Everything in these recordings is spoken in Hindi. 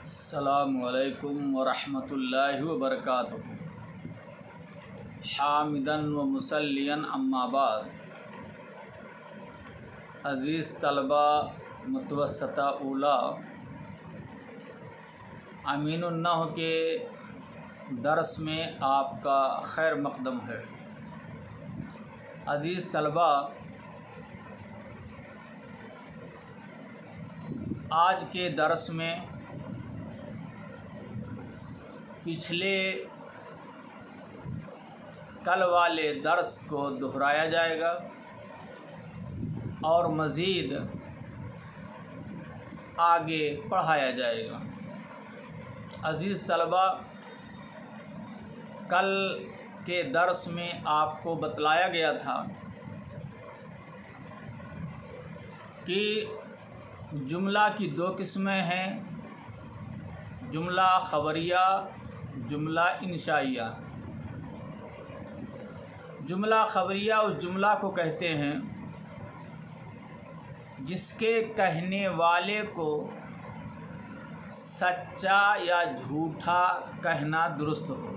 अस्सलामुअलैकुम वरहमतुल्लाहि वबरकातुहू। हामिदन व मुसल्लियन अम्मा बाद। अज़ीज़ तलबा मुतवस्सता ऊला, अमीनुन्नह के दर्स में आपका खैर मक़दम है। अज़ीज़ तलबा, आज के दर्स में पिछले कल वाले दर्स को दोहराया जाएगा और मज़ीद आगे पढ़ाया जाएगा। अज़ीज़ तलबा, कल के दर्स में आपको बतलाया गया था कि जुमला की दो किस्में हैं, जुमला ख़बरिया, जुमला इंशाइया। जुमला ख़बरिया उस जुमला को कहते हैं जिसके कहने वाले को सच्चा या झूठा कहना दुरुस्त हो।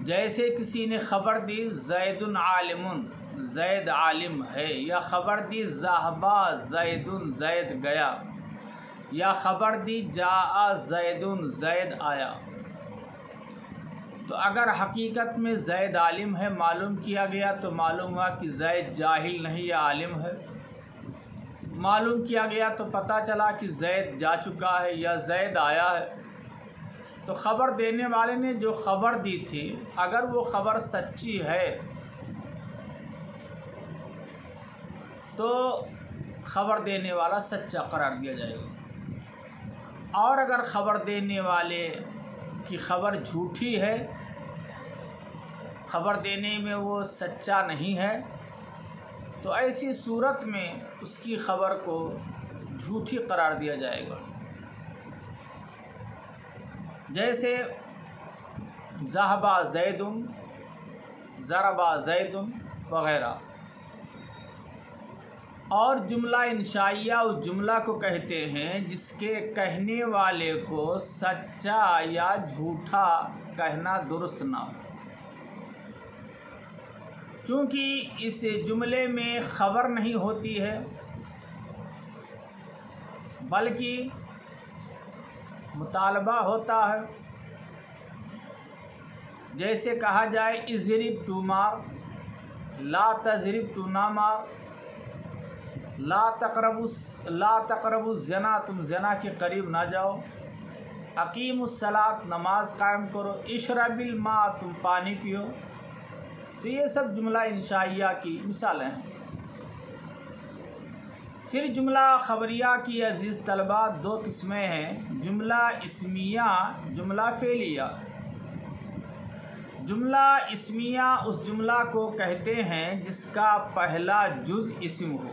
जैसे किसी ने ख़बर दी ज़ैदुन आलिमुन, ज़ैद आलिम है, या ख़बर दी ज़ाहबा ज़ैदुन, ज़ैद गया, या ख़बर दी जाआ ज़ैदुन, ज़ैद आया। तो अगर हकीकत में ज़ैद आलिम है मालूम किया गया तो मालूम हुआ कि ज़ैद जाहिल नहीं या आलिम है। मालूम किया गया तो पता चला कि ज़ैद जा चुका है या ज़ैद आया है। तो ख़बर देने वाले ने जो ख़बर दी थी, अगर वो ख़बर सच्ची है तो ख़बर देने वाला सच्चा करार दिया जाएगा, और अगर ख़बर देने वाले की ख़बर झूठी है, ख़बर देने में वो सच्चा नहीं है, तो ऐसी सूरत में उसकी ख़बर को झूठी करार दिया जाएगा। जैसे ज़हबा ज़ैदुन, ज़रबा ज़ैदुन वग़ैरह। और जुमला इंशाइया उस जुमला को कहते हैं जिसके कहने वाले को सच्चा या झूठा कहना दुरुस्त ना हो। चूँकि इस जुमले में ख़बर नहीं होती है बल्कि मुतालबा होता है। जैसे कहा जाए इज़रिब तू मार, ला तज़रिब तू ना मार, ला तक़रबु ज़ना, तुम ज़ना के करीब ना जाओ, अकीमुस्सलात, नमाज कायम करो, इशरबिल मा, तुम पानी पियो। तो ये सब जुमला इंशाइया की मिसालें हैं। फिर जुमला ख़बरिया की अज़ीज़ तलबा दो किस्में हैं, जुमला इस्मिया, जुमला फ़ेलिया। जुमला इस्मिया उस जुमला को कहते हैं जिसका पहला जुज़ इस्म हो,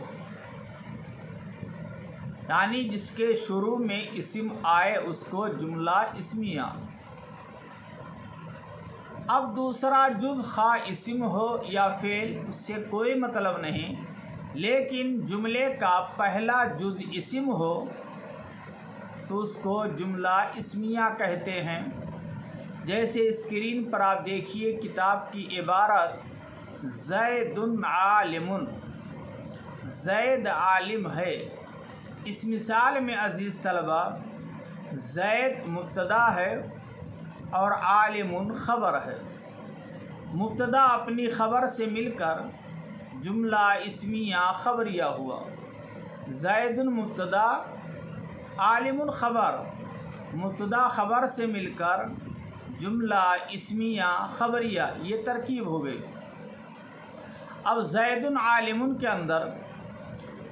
यानी जिसके शुरू में इस्म आए उसको जुमला इस्मिया। अब दूसरा जुज़ खा इस्म हो या फ़ेल, उससे कोई मतलब नहीं, लेकिन जुमले का पहला जुज़ इस्म हो तो उसको जुमला इस्मिया कहते हैं। जैसे स्क्रीन पर आप देखिए किताब की इबारत ज़ैदुन आलिमुन, ज़ैद आलिम है। इस मिसाल में अज़ीज़ तलबा ज़ैद मुब्तदा है और आलिमुन ख़बर है। मुब्तदा अपनी ख़बर से मिलकर जुमला इस्मिया ख़बरिया हुआ। ज़ैदुन मुब्तदा, आलिमुन ख़बर, मुब्तदा ख़बर से मिलकर जुमला इस्मिया ख़बरिया, ये तरकीब हो गई। अब ज़ैदुन आलिमुन के अंदर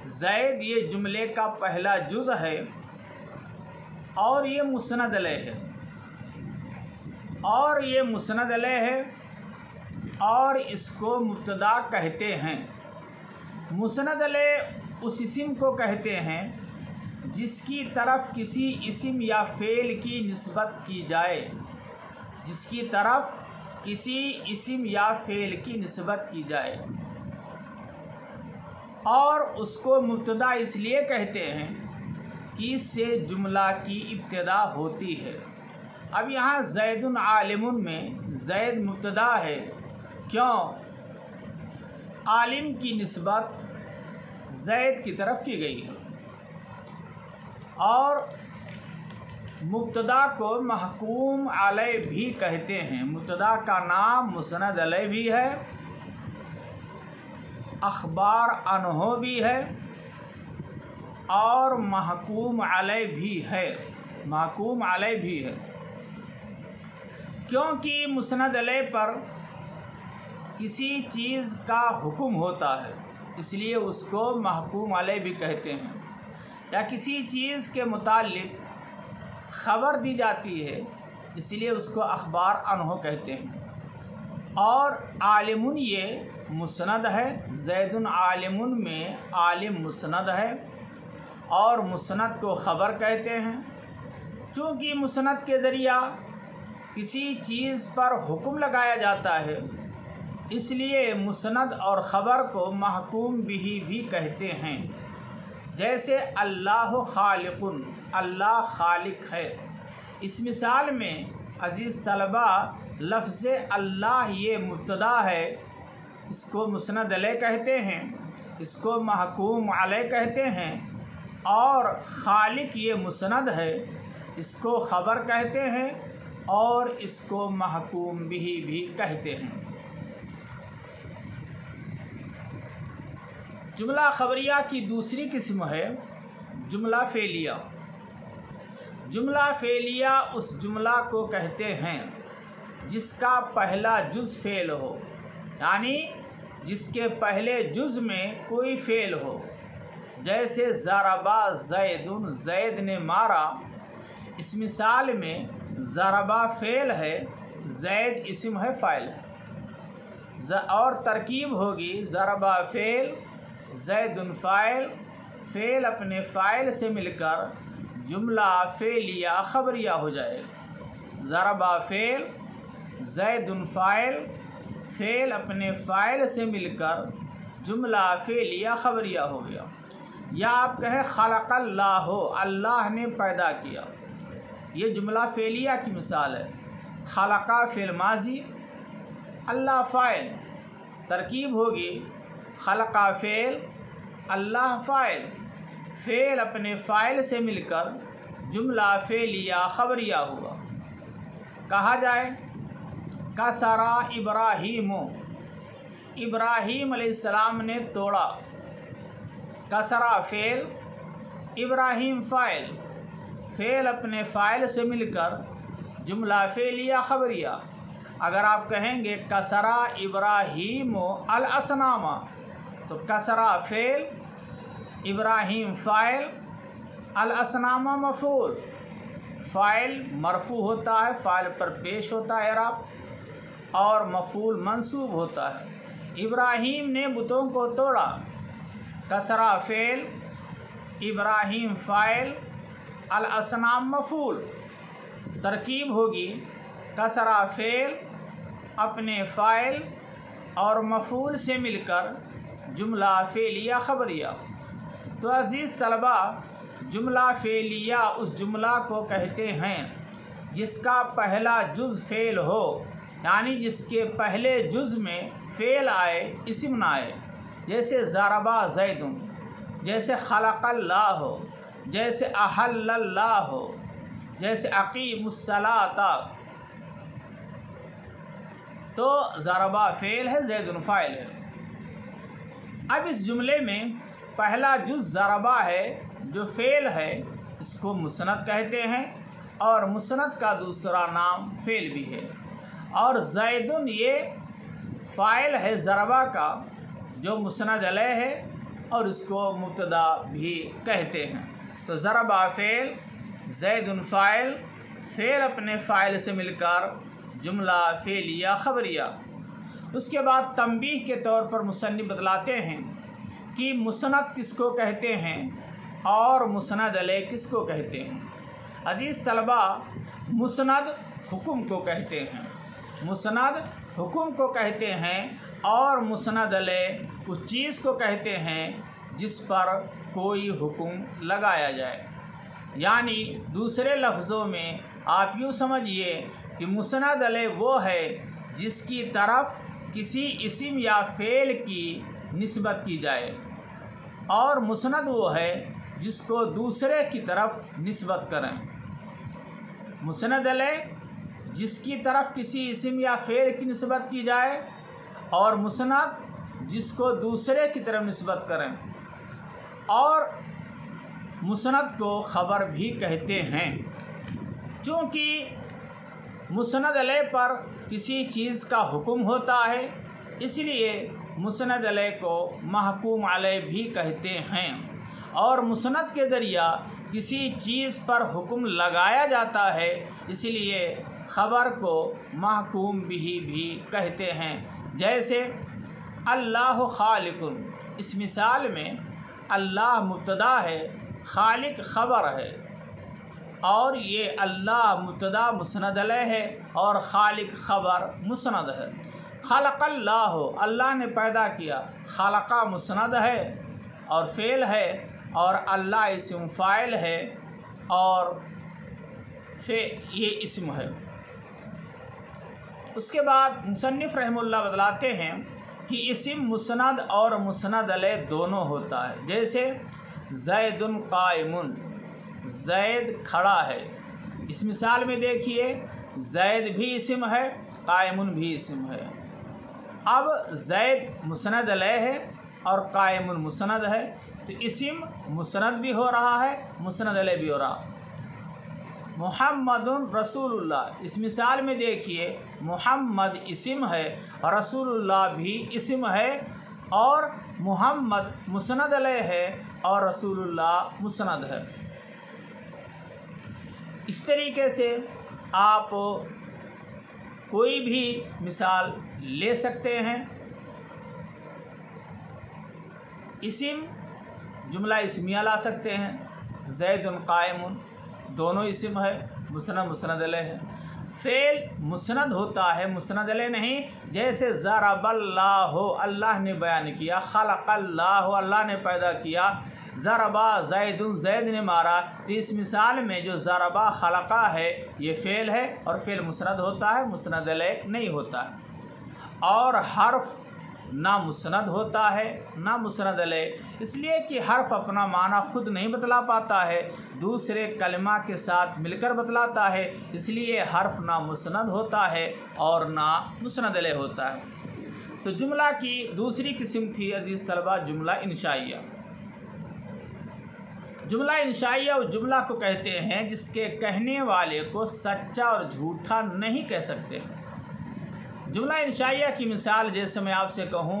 ज़ैद ये जुमले का पहला जुज़ है और ये मुस्नद अलैह है, और ये मुस्नद अलैह है और इसको मुब्तदा कहते हैं। मुस्नद अलैह उस इस्म को कहते हैं जिसकी तरफ किसी इस्म या फ़ेल की निस्बत की जाए, जिसकी तरफ किसी इस्म या फ़ेल की निस्बत की जाए। और उसको मुब्तदा इसलिए कहते हैं कि से जुमला की इब्तिदा होती है। अब यहाँ ज़ैदुन आलिमुन में ज़ैद मुब्तदा है, क्यों? आलिम की निस्बत ज़ैद की तरफ की गई है और मुब्तदा को महकूम अलैह भी कहते हैं। मुब्तदा का नाम मुस्नद अलैह भी है, अखबार अनहो भी है और महकूम अलैह भी है। महकूम अलैह भी है क्योंकि मुस्नद अलैह पर किसी चीज़ का हुक्म होता है, इसलिए उसको महकूम अलैह भी कहते हैं। या किसी चीज़ के मुतालिक ख़बर दी जाती है, इसलिए उसको अखबार अनहो कहते हैं। और आलिमुन ये मुस्नद है, ज़ैदुन आलिमुन में आलिम मुस्नद है और मुस्नद को ख़बर कहते हैं। चूँकि मुस्नद के ज़रिया किसी चीज़ पर हुक्म लगाया जाता है, इसलिए मुस्नद और ख़बर को महकूम बिही भी कहते हैं। जैसे अल्लाह खालिकुन, अल्लाह खालिक है। इस मिसाल में अज़ीज़ तलबा लफ्ज़ अल्लाह ये मुब्तदा है, इसको मुस्नद अलैह कहते हैं, इसको महकूम अलैह कहते हैं। और खालिक ये मुस्नद है, इसको ख़बर कहते हैं और इसको महकूम बिही भी कहते हैं। जुमला ख़बरिया की दूसरी किस्म है जुमला फ़ेलिया। जुमला फ़ेलिया उस जुमला को कहते हैं जिसका पहला जुज़ फ़ेल हो, यानी जिसके पहले जुज़ में कोई फ़ेल हो। जैसे ज़रबा ज़ैदुन, ज़ैद ने मारा। इस मिसाल में ज़रबा फ़ेल है, ज़ैद इस्म है, फ़ाइल है। और तरकीब होगी ज़रबा फ़ेल, ज़ैदुन फ़ाइल, फ़ेल अपने फ़ाइल से मिलकर जुमला फ़ेलिया ख़बरिया हो जाएगा। ज़रबा फ़ेल, ज़ैदुन फ़ाइल, फ़ेल अपने फ़ाइल से मिलकर जुमला फ़ेलिया ख़बरिया हो गया। या आप कहें खलक़ल्लाहु, अल्लाह ने पैदा किया, ये जुमला फ़ेलिया की मिसाल है। खलक़ा फ़िल माज़ी, अल्लाह फ़ाइल, तरकीब होगी खलक़ा फ़ेल, अल्लाह फ़ाइल, फ़ेल अपने फ़ाइल से मिलकर जुमला फ़ेलिया ख़बरिया हुआ। कहा जाए कसरा इब्राहीमो, इब्राहीम अलैहिस्सलाम ने तोड़ा। कसरा फ़ेल, इब्राहीम फ़ाइल, फ़ेल अपने फ़ाइल से मिलकर जुमला फ़ेलिया ख़बरिया। अगर आप कहेंगे कसरा इब्राहीमो अल असनामा, तो कसरा फ़ेल, इब्राहीम फ़ाइल, अल असनामा मफ़ूल। फ़ाइल मरफ़ू होता है, फ़ाइल पर पेश होता है इराब, और मफ़ूल मंसूब होता है। इब्राहीम ने बुतों को तोड़ा। कसरा फ़ेल, इब्राहीम फ़ाइल, अल असनाम मफ़ूल। तरकीब होगी कसरा फ़ेल, अपने फ़ाइल और मफ़ूल से मिलकर जुमला फ़ेलिया ख़बरिया। तो अज़ीज़ तलबा, जुमला फ़ेलिया उस जुमला को कहते हैं जिसका पहला जुज़ फ़ेल हो, यानी जिसके पहले जुज़ में फ़ेल आए, इस्म ना आए। जैसे ज़रबा ज़ैदुन, जैसे खलक़ल्लाहु, जैसे अहल्लल्लाहु, जैसे अक़ीमुस्सलाता। तो ज़रबा फ़ेल है, ज़ैदुन फ़ाइल है। अब इस जुमले में पहला जुज़ ज़रबा है जो फ़ेल है, इसको मुस्नद कहते हैं और मुस्नद का दूसरा नाम फ़ेल भी है। और ज़ैदुन ये फ़ाइल है ज़रबा का जो मुस्नद अलैह है और इसको मुब्तदा भी कहते हैं। तो ज़रबा फ़ेल, ज़ैदुन फ़ाइल, फ़ेल अपने फ़ाइल से मिलकर जुमला फ़ेलिया ख़बरिया। उसके बाद तंबीह के तौर पर मुसन्निफ़ बतलाते हैं कि मुस्नद किसको कहते हैं और मुस्नद अलैह किसको कहते हैं। अज़ीज़ तलबा, मुस्नद हुक्म को कहते हैं, मुस्नद हुक्म को कहते हैं और मुस्नद अलैह उस चीज़ को कहते हैं जिस पर कोई हुक्म लगाया जाए। यानी दूसरे लफ्ज़ों में आप यूँ समझिए कि मुस्नद अलैह वो है जिसकी तरफ किसी इस्म या फ़ेल की निस्बत की जाए, और मुस्नद वो है जिसको दूसरे की तरफ निस्बत करें। मुस्नद अलैह जिसकी तरफ किसी इस्म या फ़ेल की निस्बत की जाए, और मुस्नद जिसको दूसरे की तरफ निस्बत करें। और मुस्नद को ख़बर भी कहते हैं, क्योंकि मुस्नद अलैह पर किसी चीज़ का हुक्म होता है, इसलिए मुस्नद अलैह को महकूम अलैह भी कहते हैं। और मुस्नद के ज़रिया किसी चीज़ पर हुक्म लगाया जाता है, इसलिए ख़बर को महकूम बिही भी कहते हैं। जैसे अल्लाह खालिकुन, इस मिसाल में अल्लाह मुब्तदा है, खालिक ख़बर है, और ये अल्लाह मुब्तदा मुस्नद अलैह है और खालिक ख़बर मुस्नद है। खलक़ल्लाहु, अल्लाह ने पैदा किया, खलक़ा मुस्नद है और फ़ेल है, और अल्लाह इस्म फ़ाइल है और ये इस्म है। उसके बाद मुसन्निफ़ रहमुल्लाह बतलाते हैं कि इस्म मुस्नद और मुस्नद अलैह दोनों होता है। जैसे ज़ैदुन क़ाइमुन, ज़ैद खड़ा है। इस मिसाल में देखिए ज़ैद भी इस्म है, क़ाइमुन भी इस्म है। अब ज़ैद मुस्नद अलैह है और क़ाइमुन मुस्नद है, तो इस्म मुस्नद भी हो रहा है, मुस्नद अलैह भी हो रहा। मुहम्मदुन रसूलुल्लाह, इस मिसाल में देखिए मुहम्मद इस्म है और रसूलुल्लाह भी इस्म है, और मुहम्मद मुस्नद अलैह है और रसूलुल्लाह मुस्नद है। इस तरीके से आप कोई भी मिसाल ले सकते हैं। इस्म जुमला इस्मिया ला सकते हैं, ज़ैदुन क़ाइमुन दोनों इस्म है, मुस्नद मुस्नद अलैह है। फ़ेल मुस्नद होता है, मुस्नद अलैह नहीं। जैसे ज़रबल्लाहु, अल्लाह ने बयान किया, खलक़ल्लाहु, अल्लाह ने पैदा किया, ज़रबा ज़ैदुन, ज़ैद ने मारा। तो इस मिसाल में जो ज़रबा खलक़ा है ये फ़ेल है, और फ़ेल मुस्नद होता है, मुस्नद अलैह नहीं होता है। और हर्फ ना मुस्नद होता है ना मुस्नद अलैह, इसलिए कि हर्फ अपना माना खुद नहीं बतला पाता है, दूसरे कलमा के साथ मिलकर बतलाता है, इसलिए हर्फ ना मुस्नद होता है और ना मुस्नद अलैह होता है। तो जुमला की दूसरी किस्म थी अजीज़ तलबा जुमला इंशाइया। जुमला इंशाइया उस जुमला को कहते हैं जिसके कहने वाले को सच्चा और झूठा नहीं कह सकते। जुमला इंशाइया की मिसाल जैसे मैं आपसे कहूँ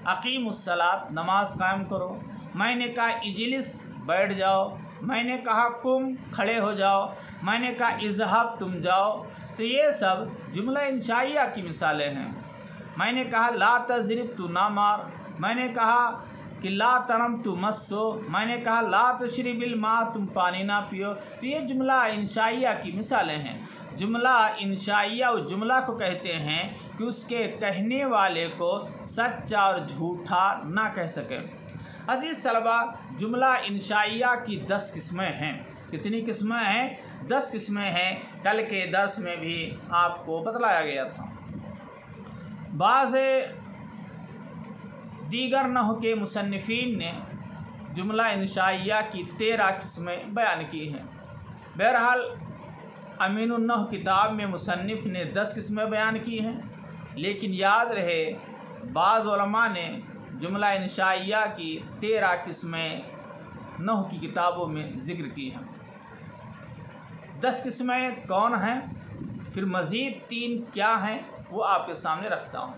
अकीमुस्सलात, नमाज कायम करो, मैंने कहा इजलिस, बैठ जाओ, मैंने कहा कुम, खड़े हो जाओ, मैंने कहा इज़हब, तुम जाओ, तो ये सब जुमला इंशाइया की मिसालें हैं। मैंने कहा ला तज़रिब, तू ना मार, मैंने कहा कि ला तनम, तू मत सो, मैंने कहा ला तशरिबिल मा, तुम पानी ना पियो, तो ये जुमला इंशाइया की मिसालें हैं। जुमला इंशाइया उस जुमला को कहते हैं कि उसके कहने वाले को सच्चा और झूठा ना कह सके। अजीज़ तलबा, जुमला इंशाइया की 10 किस्में हैं। कितनी किस्में हैं? 10 किस्में हैं। कल के दर्स में भी आपको बतलाया गया था। बाज़ दीगर नहव के मुसन्निफ़ीन ने जुमला इंशाइया की 13 किस्में बयान की हैं। बहरहाल अमीनुन नहव किताब में मुसन्निफ़ ने 10 किस्में बयान की हैं, लेकिन याद रहे बाज़ उलमा ने जुमला इंशाइया की 13 किस्में नहव की किताबों में ज़िक्र की हैं। 10 किस्में कौन हैं, फिर मज़ीद 3 क्या हैं, वो आपके सामने रखता हूँ।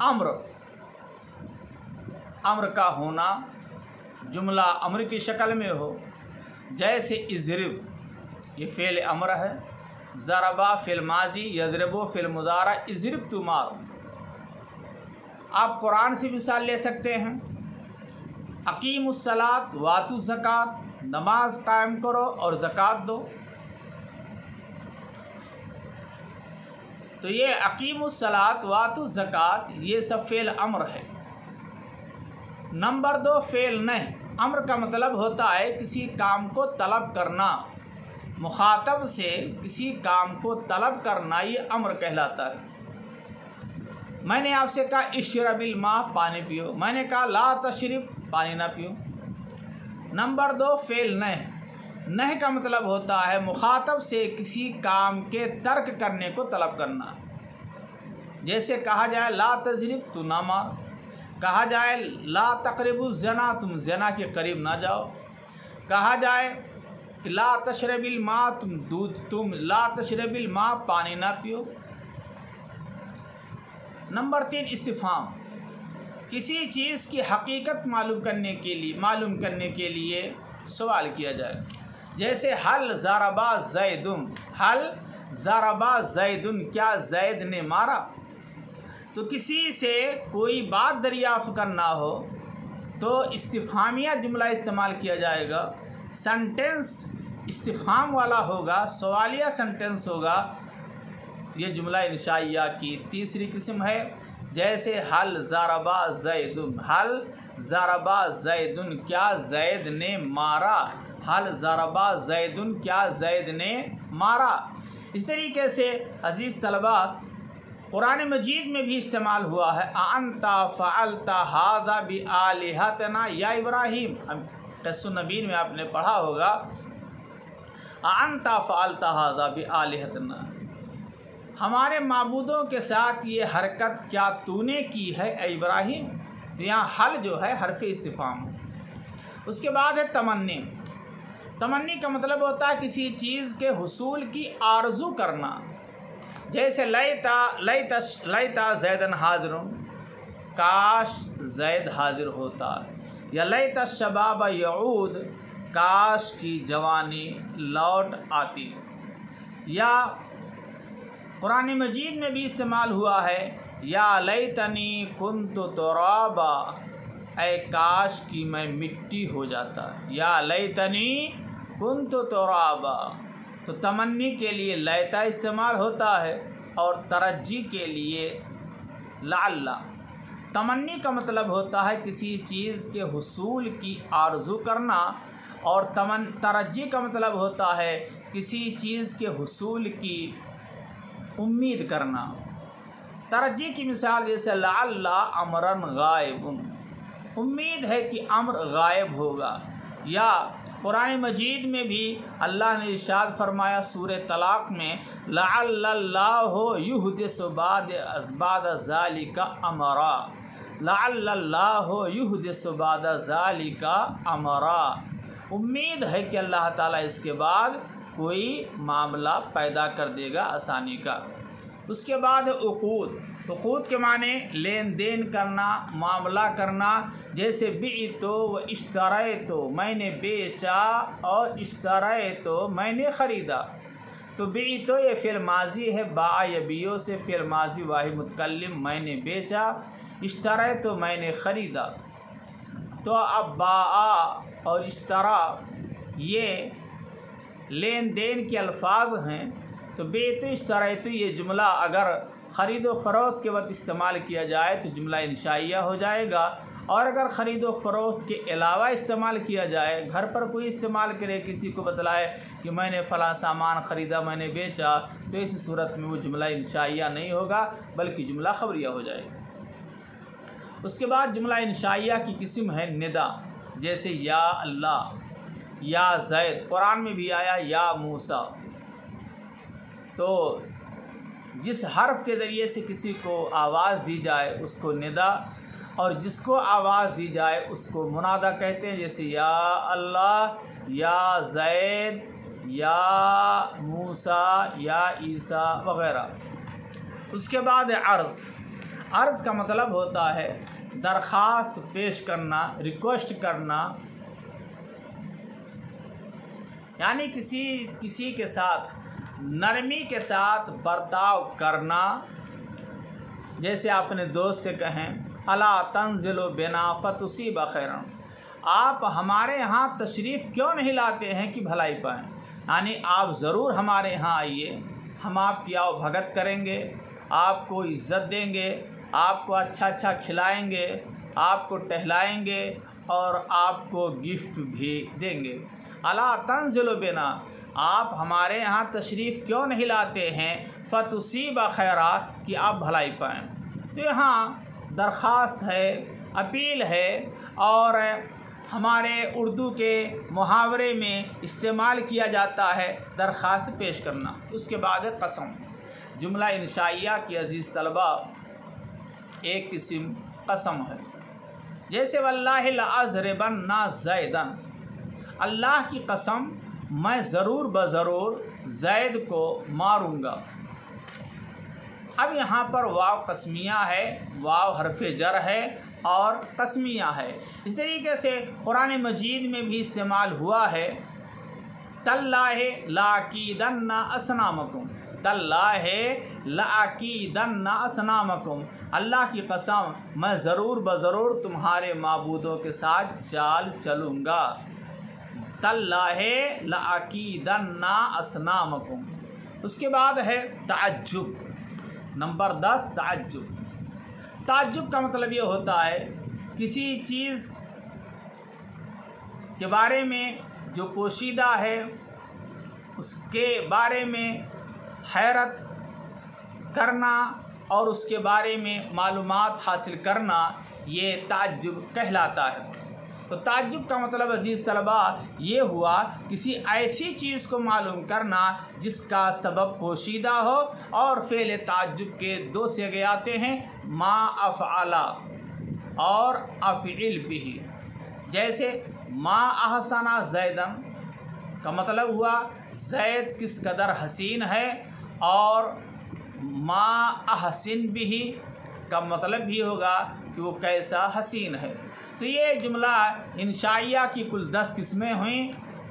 अम्र, अम्र का होना जुमला अम्र की शक्ल में हो, जैसे इज़रिब, ये फ़ेल अम्र है, ज़रबा फ़िल माजी, यज़रिबो फ़िल मुज़ारा, इज़रिब तू मारो। आप कुरान से मिसाल ले सकते हैं। अकीमुस्सलात वातु ज़कात, नमाज कायम करो और ज़कात दो। तो ये अकीमुस्सलात वातु ज़कात ये सब फ़ेल अम्र है। नंबर 2 फ़ेल नहीं, अम्र का मतलब होता है किसी काम को तलब करना, मुखातब से किसी काम को तलब करना, ये अम्र कहलाता है। मैंने आपसे कहा इशरबिल माँ, पानी पियो। मैंने कहा ला तशरिब, पानी ना पियो। नंबर 2 फेल नह का मतलब होता है मुखातब से किसी काम के तर्क करने को तलब करना। जैसे कहा जाए ला तजरिब, तू ना मार। कहा जाए ला तकरिबु जना, तुम जना के करीब ना जाओ। कहा जाए कि ला तशरबिल माँ, तुम ला तशरबिल माँ, पानी ना पियो। नंबर 3 इस्तिफाम, किसी चीज़ की हकीकत मालूम करने के लिए सवाल किया जाए। जैसे हल ज़रबा ज़ैदुन, हल ज़रबा ज़ैदुन, क्या ज़ैद ने मारा। तो किसी से कोई बात दरियाफ़्त करना हो तो इस्तिफ़हामिया जुमला इस्तेमाल किया जाएगा। सेंटेंस इस्तिफ़हाम वाला होगा, सवालिया सेंटेंस होगा। ये जुमला इंशाइया की तीसरी किस्म है। जैसे हल ज़रबा ज़ैदुन, हल ज़रबा ज़ैदुन, क्या ज़ैद ने मारा। हल ज़रबा ज़ैदुन, क्या ज़ैद ने मारा। इस तरीके से अजीज़ तलबा कुरान मजीद में भी इस्तेमाल हुआ है। अंता फ़अलता हाज़ा बि आलिहतना या इब्राहीम, तस्सुन्नबीन में आपने पढ़ा होगा अंता फ़अलता हाज़ा बि आलिहतना, हमारे माबूदों के साथ ये हरकत क्या तूने की है ए इब्राहीम। तो यहाँ हल जो है हरफ़ इस्तिफ़ाम। उसके बाद है तमन्नी। तमन्नी का मतलब होता है किसी चीज़ के हुसूल की आरज़ू करना। जैसे लैता ज़ैदन हाज़िरुन, काश ज़ैद हाज़िर होता। या लैता शबाब यऊद, काश की जवानी लौट आती। या कुरान मजीद में भी इस्तेमाल हुआ है या लैतनी कुन्तु तुराबा, ऐ काश की मैं मिट्टी हो जाता। या लैतनी कुन्तु तुराबा। तो तमन्नी के लिए लैता इस्तेमाल होता है और तरज्जी के लिए लाल्ला। तमन्नी का मतलब होता है किसी चीज़ के हुसूल की आरज़ू करना, और तरज्जी का मतलब होता है किसी चीज़ के हुसूल की उम्मीद करना। तरज्जी की मिसाल जैसे लाल्ला अमरन गायबुन, उम्मीद है कि अम्र गायब होगा। या कुरान मजीद में भी अल्लाह ने इरशाद फरमाया सूरह तलाक़ में लअल्लल्लाहु युहदिसु बाद ज़ालिका अमरा, लअल्लल्लाहु युहदिसु बाद ज़ालिका अमरा। उम्मीद है कि अल्लाह ताला इसके बाद कोई मामला पैदा कर देगा आसानी का। उसके बाद उक़ूद। उक़ूद के माने लेन देन करना, मामला करना। जैसे बिअतो व इश्तरैतो, मैंने बेचा और इश्तरैतो मैंने ख़रीदा। तो बिअतो ये फ़िल माजी है, बा यबियो से फ़िल माजी वाहिद मुतकल्लिम, मैंने बेचा। इश्तरैतो मैंने ख़रीदा। तो अब बा और इश्तरा ये लेन देन के अल्फाज हैं। तो बेतो इश्तरैतो ये जुमला अगर ख़रीद व फ़रोख्त के वक्त इस्तेमाल किया जाए तो जुमला इंशाइया हो जाएगा। और अगर ख़रीद व फ़रोख्त के अलावा इस्तेमाल किया जाए, घर पर कोई इस्तेमाल करे, किसी को बतलाए कि मैंने फ़लाँ सामान ख़रीदा, मैंने बेचा, तो इस सूरत में वो जुमला इंशाइया नहीं होगा बल्कि जुमला ख़बरिया हो जाएगा। उसके बाद जुमला इंशाइया की किस्म है निदा। जैसे या अल्लाह, या ज़ैद, कुरान में भी आया या मूसा। तो जिस हर्फ के ज़रिए से किसी को आवाज़ दी जाए उसको निदा, और जिसको आवाज़ दी जाए उसको मुनादा कहते हैं। जैसे या अल्लाह, या ज़ैद, या मूसा, या ईसा वग़ैरह। उसके बाद अर्ज़। अर्ज़ का मतलब होता है दरख्वास्त पेश करना, रिक्वेस्ट करना, यानी किसी के साथ नरमी के साथ बर्ताव करना। जैसे अपने दोस्त से कहें अला तंज़िलु बिना फ़तुसीब खैरन, आप हमारे यहाँ तशरीफ़ क्यों नहीं लाते हैं कि भलाई पाएँ। यानी आप ज़रूर हमारे यहाँ आइए, हम आपकी आओ भगत करेंगे, आपको इज़्ज़त देंगे, आपको अच्छा अच्छा खिलाएंगे, आपको टहलाएंगे और आपको गिफ्ट भी देंगे। अला तंज़िलु बिना, आप हमारे यहाँ तशरीफ़ क्यों नहीं लाते हैं, फ़तुसीब खैरा, कि आप भलाई पाएँ। तो यहाँ दरख्वास्त है, अपील है, और हमारे उर्दू के मुहावरे में इस्तेमाल किया जाता है दरख्वास्त पेश करना। उसके बाद है कसम। जुमला इंशाइया की अज़ीज़ तलबा एक किस्म कसम है, जैसे वल्लाहि लअज़रिबन्ना ज़ैदन, अल्लाह की कसम मैं ज़रूर बज़रूर ज़ैद को मारूँगा। अब यहाँ पर वाव कस्मिया है, वाव हरफ़े जर है और कस्मिया है। इस तरीके से कुरान मजीद में भी इस्तेमाल हुआ है, तल्लाहि लाकीदन्ना असनामकुम, तल्लाहि लाकीदन्ना असनामकुम, अल्लाह की कसम मैं ज़रूर बज़रूर तुम्हारे माबूदों के साथ चाल चलूँगा। तल्लाहि लाकीदन्ना असनामकुम। उसके बाद है ताज्जुब, नंबर 10 ताज्जुब। ताज्जुब का मतलब ये होता है किसी चीज़ के बारे में जो पोशीदा है उसके बारे में हैरत करना और उसके बारे में मालूमात हासिल करना, ये ताज्जुब कहलाता है। तो ताज्जुब का मतलब अज़ीज़ तलबा ये हुआ किसी ऐसी चीज़ को मालूम करना जिसका सबब पोशीदा हो। और फ़ेल ताज्जुब के दो सिगे आते हैं, मा अफ़अला और अफ़इल बिही। जैसे मा अहसना ज़ैदन का मतलब हुआ ज़ैद किस कदर हसीन है, और मा अहसिन बिही का मतलब भी होगा कि वो कैसा हसीन है। तो ये जुमला इंशाइया की कुल 10 किस्में हुई।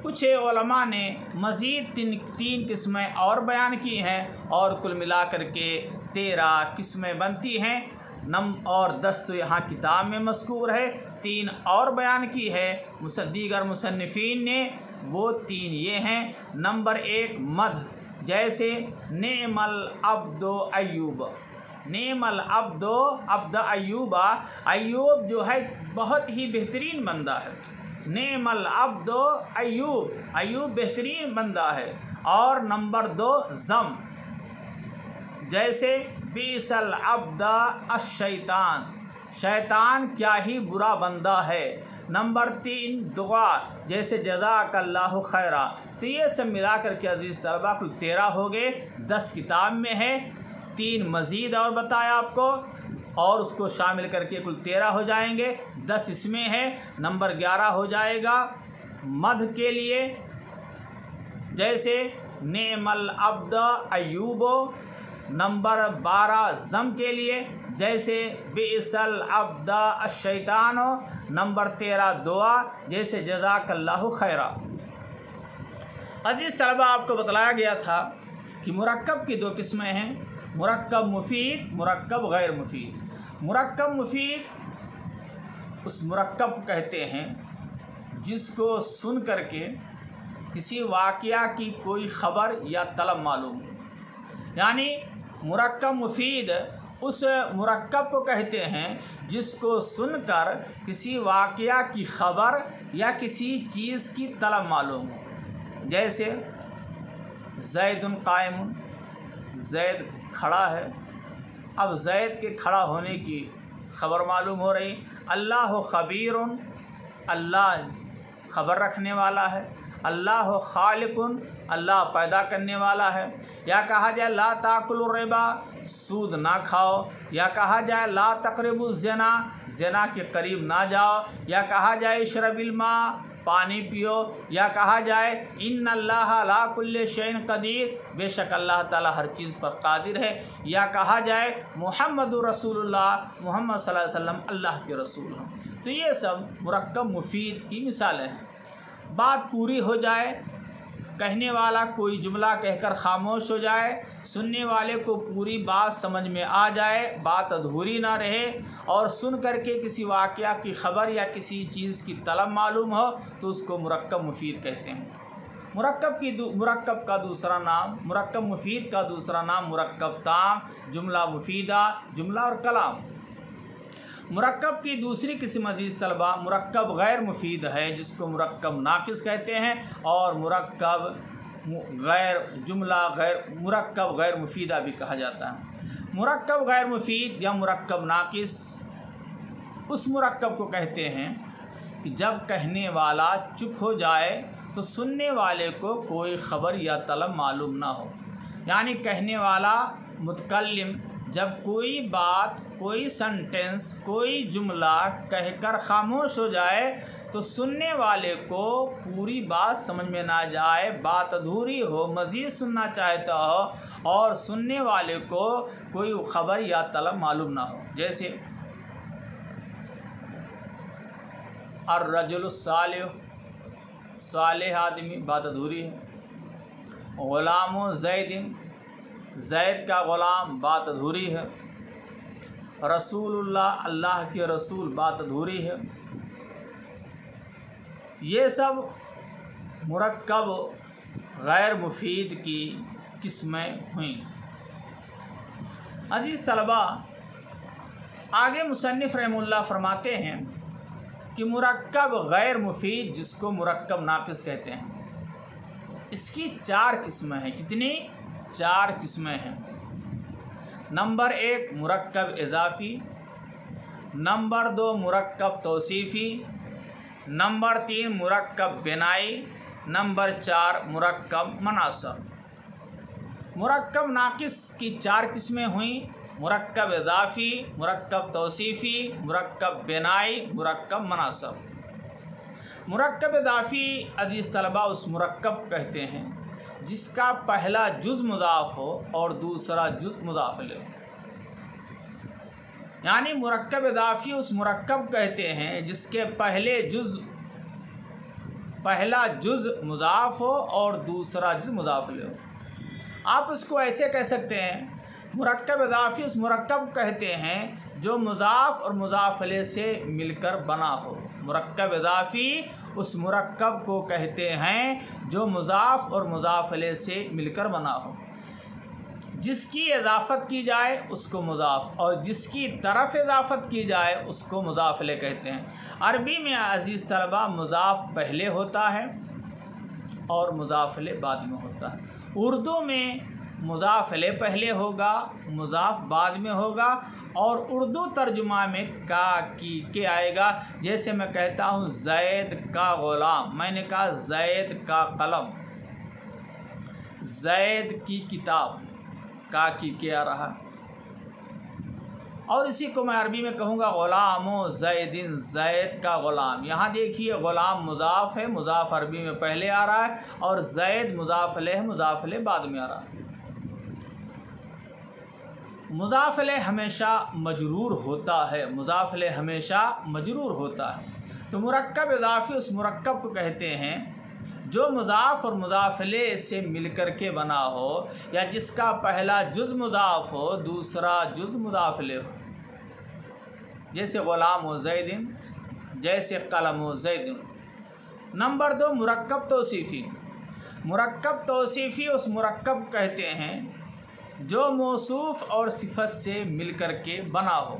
कुछ उलमा ने मज़ीद तीन किस्में और बयान की हैं और कुल मिलाकर के 13 किस्में बनती हैं। और 10 तो यहाँ किताब में मज़कूर है, 3 और बयान की है दीगर मुसन्निफ़ीन ने। वो 3 ये हैं। नंबर 1 मद, जैसे नेमल अब्दो अय्यूब, नेमल अब्दो अब्द अय्यूबा, अय्यूब जो है बहुत ही बेहतरीन बंदा है। नेमल अब्दो अय्यूब, अय्यूब बेहतरीन बंदा है। और नंबर 2 ज़म, जैसे बीसल अब्दा अश-शैतान, शैतान क्या ही बुरा बंदा है। नंबर 3 दुआ, जैसे जज़ाकल्लाहु खैरा। तो ये सब मिला कर के अज़ीज़ तलबा कुल 13 हो गए। 10 किताब में है, 3 मज़ीद और बताया आपको, और उसको शामिल करके कुल 13 हो जाएंगे। 10 इसमें है। नंबर 11 हो जाएगा मध के लिए, जैसे नेमल अब्द अय्यूबो। नंबर 12 ज़म के लिए, जैसे बिसल अब्द अश-शैतानो। नंबर 13 दुआ, जैसे जज़ाकल्लाहु खैरा। अज़ीज़ तलबा आपको बतलाया गया था कि मुरक्कब की 2 किस्में हैं, मुरक्कब मुफीद, मुरक्कब गैर मुफीद। मुरक्कब मुफीद उस मुरक्कब को कहते हैं जिसको सुन करके किसी वाक़या की कोई ख़बर या तलब मालूम हो। यानी मुरक्कब मुफीद उस मुरक्कब को कहते हैं जिसको सुनकर किसी वाक़या की ख़बर या किसी चीज़ की तलब मालूम हो। जैसे ज़ैदुन कायमुन, ज़ैद खड़ा है। अब ज़ैद के खड़ा होने की ख़बर मालूम हो रही। अल्लाह ख़बीरुन, अल्लाह ख़बर रखने वाला है। अल्लाह खालिकुन, अल्लाह पैदा करने वाला है। या कहा जाए ला ताकुलुर रिबा, सूद ना खाओ। या कहा जाए ला तक़रबु ज़िना, ज़िना के करीब ना जाओ। या कहा जाए इशरबिल मा, पानी पियो। या कहा जाए इन्नल्लाह अला कुल्लि शैइन क़दीर, बेशक अल्लाह ताला हर चीज़ पर कादिर है। या कहा जाए मुहम्मदुर रसूलुल्लाह, मोहम्मद सल्लल्लाहु अलैहि वसल्लम अल्लाह के रसूल हैं। तो ये सब मुरक्कब मुफीद की मिसालें हैं। बात पूरी हो जाए, कहने वाला कोई जुमला कहकर खामोश हो जाए, सुनने वाले को पूरी बात समझ में आ जाए, बात अधूरी ना रहे, और सुन करके किसी वाक़या की ख़बर या किसी चीज़ की तलब मालूम हो, तो उसको मुरक्कब मुफीद कहते हैं। मुरक्कब का दूसरा नाम, मुरक्कब मुफीद का दूसरा नाम मुरक्कब ताम, जुमला मुफीदा, जुमला और कलाम। मुरक्कब की दूसरी किस्म अजीज़ तलबा मुरक्कब गैर मुफीद है, जिसको मुरक्कब नाकिस कहते हैं, और मुरक्कब मुरक्कब गैर मुफीदा भी कहा जाता है। मुरक्कब गैर मुफीद या मुरक्कब नाकिस उस मुरक्कब को कहते हैं कि जब कहने वाला चुप हो जाए तो सुनने वाले को कोई ख़बर या तलब मालूम ना हो। यानी कहने वाला मुतकल्लिम जब कोई बात, कोई सेंटेंस, कोई जुमला कहकर खामोश हो जाए तो सुनने वाले को पूरी बात समझ में ना जाए, बात अधूरी हो, मज़ीद सुनना चाहता हो और सुनने वाले को कोई ख़बर या तलब मालूम ना हो। जैसे अर्रजुलु सालिह, सालेह आदमी, बात अधूरी है। ग़ुलामु ज़ैदिन, ज़ैद का ग़ुलाम, बात अधूरी है। रसूलुल्लाह, अल्लाह के रसूल, बात अधूरी है। ये सब मुरक्कब गैर मुफीद की किस्में हुई। अजीज़ तलबा, आगे मुसन्निफ़ रहमुल्लाह फरमाते हैं कि मुरक्कब गैर मुफीद जिसको मुरक्कब नाकिस कहते हैं, इसकी 4 किस्में हैं। कितनी? 4 किस्में हैं। नंबर 1 मुरक्कब इज़ाफ़ी, नंबर 2 मुरक्कब तौसीफ़ी, नंबर 3 मुरक्कब बिनाई, नंबर 4 मुरक्कब मनासब। मुरक्कब नाकिस की 4 किस्में हुई। मुरक्कब इज़ाफ़ी, मुरक्कब तौसीफ़ी, मुरक्कब बिनाई, मुरक्कब मनासब। मुरक्कब इज़ाफ़ी अज़ीज़ तलबा उस मुरक्कब कहते हैं जिसका पहला जुज़ मुज़ाफ़ हो और दूसरा जुज़ मुज़ाफ़ ले। यानी मुरक्कब इज़ाफ़ी उस मुरक्कब कहते हैं जिसके पहला जुज़ मुज़ाफ़ हो और दूसरा जुज़ मुज़ाफ़ ले हो। आप उसको ऐसे कह सकते हैं, मुरक्कब इज़ाफ़ी उस मुरक्कब कहते हैं जो मुज़ाफ़ और मुज़ाफ़ले से मिलकर बना हो। मुरक्कब इज़ाफ़ी उस मुरक्कब को कहते हैं जो मुज़ाफ़ और मुज़ाफ़ले से मिलकर बना हो। जिसकी इज़ाफ़त की जाए उसको मुज़ाफ़ और जिसकी तरफ इज़ाफ़त की जाए उसको मुज़ाफ़ले कहते हैं। अरबी में अज़ीज़ तलबा मुज़ाफ़ पहले होता है और मुज़ाफ़ले बाद में होता है। उर्दू में मुज़ाफ़ले पहले होगा, मुज़ाफ़ बाद में होगा और उर्दू तर्जुमा में का की के आएगा। जैसे मैं कहता हूँ ज़ैद का ग़ुलाम, मैंने कहा ज़ैद का कलम, ज़ैद की किताब, का की के आ रहा। और इसी को मैं अरबी में कहूँगा ग़ुलामो ज़ैदिन, ज़ैद का ग़ुलाम। यहाँ देखिए ग़ुलाम मुज़ाफ़ है, मुज़ाफ़ अरबी में पहले आ रहा है और ज़ैद मुज़ाफ़ले है, मुज़ाफ़ले बाद में आ रहा है। मुज़ाफ़ले हमेशा मजरूर होता है, मुज़ाफ़ले हमेशा मजरूर होता है। तो मुरक्कब इज़ाफ़ी उस मुरक्कब को कहते हैं जो मुज़ाफ़ और मुज़ाफ़ले से मिलकर के बना हो या जिसका पहला जुज़ मुज़ाफ़ हो, दूसरा जुज़ मुज़ाफ़ले हो। जैसे ग़ुलाम व ज़ैदिन, जैसे कलम व ज़ैदिन। नंबर 2 मुरक्कब तौसीफ़ी। मुरक्कब तौसीफ़ी उस मुरक्कब कहते हैं जो मौसूफ़ और सिफ़त से मिलकर के बना हो।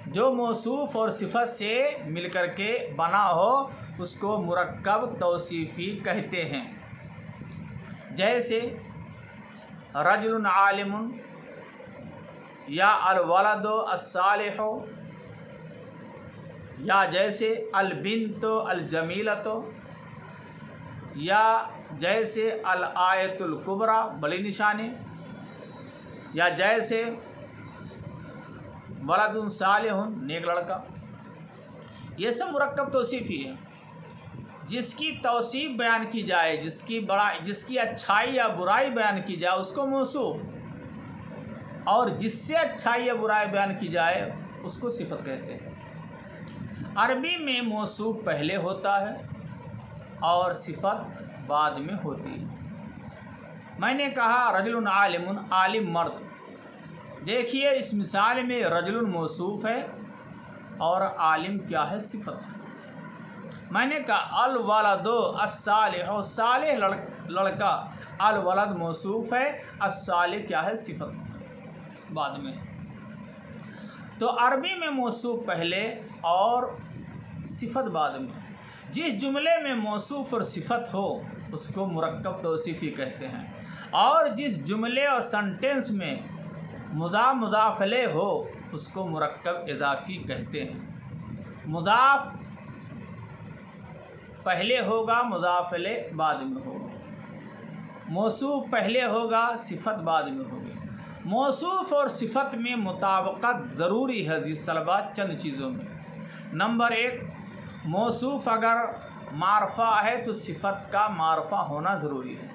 जो मौसूफ़ और सिफ़त से मिलकर के बना हो उसको मुरक्कब तौसीफ़ी कहते हैं। जैसे रजुलन आलिमुन या अलवलदो अस्सालिहो, या जैसे अलबिन्तो अलजमीलतो, या जैसे अल आयतुल कुबरा, बड़ी निशानी, या जैसे वलदुन सालिहुन, नेक लड़का। ये सब मुरक्कब तौसीफ़ी है। जिसकी तौसीफ़ बयान की जाए, जिसकी अच्छाई या बुराई बयान की जाए उसको मौसूफ़, और जिससे अच्छाई या बुराई बयान की जाए उसको सिफ़त कहते हैं। अरबी में मौसूफ़ पहले होता है और सिफ़त बाद में होती है। मैंने कहा रजुलन आलिमुन, आलिम मर्द। देखिए इस मिसाल में रजुलन मौसूफ़ है और आलिम क्या है? सिफ़त है। मैंने कहा अल वलदो अस्सालिह, सालिह लड़का, अल वलद मौसूफ़ है, अस्सालिह क्या है? सिफ़त बाद में। तो अरबी में मौसूफ पहले और सिफत बाद में। जिस जुमले में मौसूफ और सिफत हो उसको मुरक्कब तौसीफ़ी कहते हैं, और जिस जुमले और सेंटेंस में मुज़ाफ़ अलैहि हो उसको मुरक्कब इज़ाफ़ी कहते हैं। मुज़ाफ़ पहले होगा, मुज़ाफ़ अलैहि बाद में होगा, मौसूफ पहले होगा, सिफत बाद में होगी। मौसूफ और सिफत में मुताबकत ज़रूरी है अज़ीज़ तलबा चंद चीज़ों में। नंबर 1, मौसूफ अगर मारफा है तो सिफत का मारफा होना ज़रूरी है।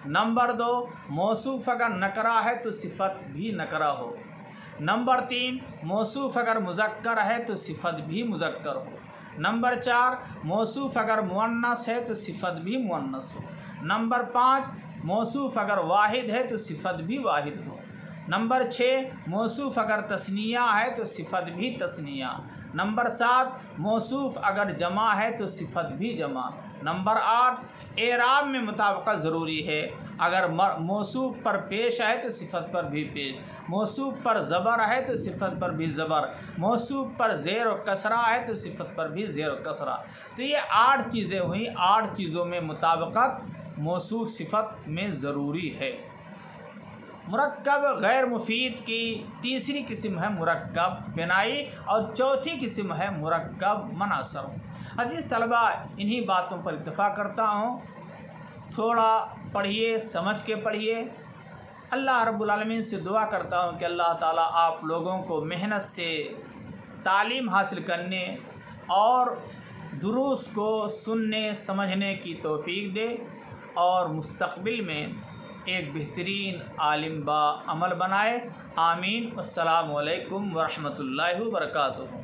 नंबर 2, मौसूफ अगर नकरा है तो सिफत भी नकरा हो। नंबर 3, मौसूफ अगर मुज़क्कर है तो सिफत भी मुज़क्कर हो। नंबर 4, मौसूफ अगर मुअन्नस है तो सिफत भी मुअन्नस हो। नंबर 5, मौसूफ अगर वाहिद है तो सिफत भी वाहिद हो। नंबर 6, मौसूफ अगर तस्निया है तो सिफत भी तस्निया। नंबर 7, मौसूफ अगर जमा है तो सिफत भी जमा। नंबर 8, एराब में मुताबकत ज़रूरी है। अगर मौसूफ पर पेश है तो सिफत पर भी पेश, मौसूफ पर ज़बर है तो सिफत पर भी ज़बर, मौसूफ पर ज़ेर और कसरा है तो सिफत पर भी ज़ेर और कसरा। तो ये 8 चीज़ें हुई। 8 चीज़ों में मुताबकत मौसूफ सिफत में ज़रूरी है। मुरक्कब गैर मुफीद की तीसरी किस्म है मुरक्कब बिनाई, और चौथी किस्म है मुरक्कब मुनासर। अज़ीज़ तलबा, इन्हीं बातों पर इत्तफ़ाक़ करता हूँ। थोड़ा पढ़िए, समझ के पढ़िए। अल्लाह रब्बुल आलमीन से दुआ करता हूँ कि अल्लाह ताला आप लोगों को मेहनत से तालीम हासिल करने और दुरूस को सुनने समझने की तौफ़ीक दे, और मुस्तक़बिल में एक बेहतरीन आलिम बा अमल बनाए। आमीन। अस्सलामु अलैकुम व रहमतुल्लाहि व बरकातुहू।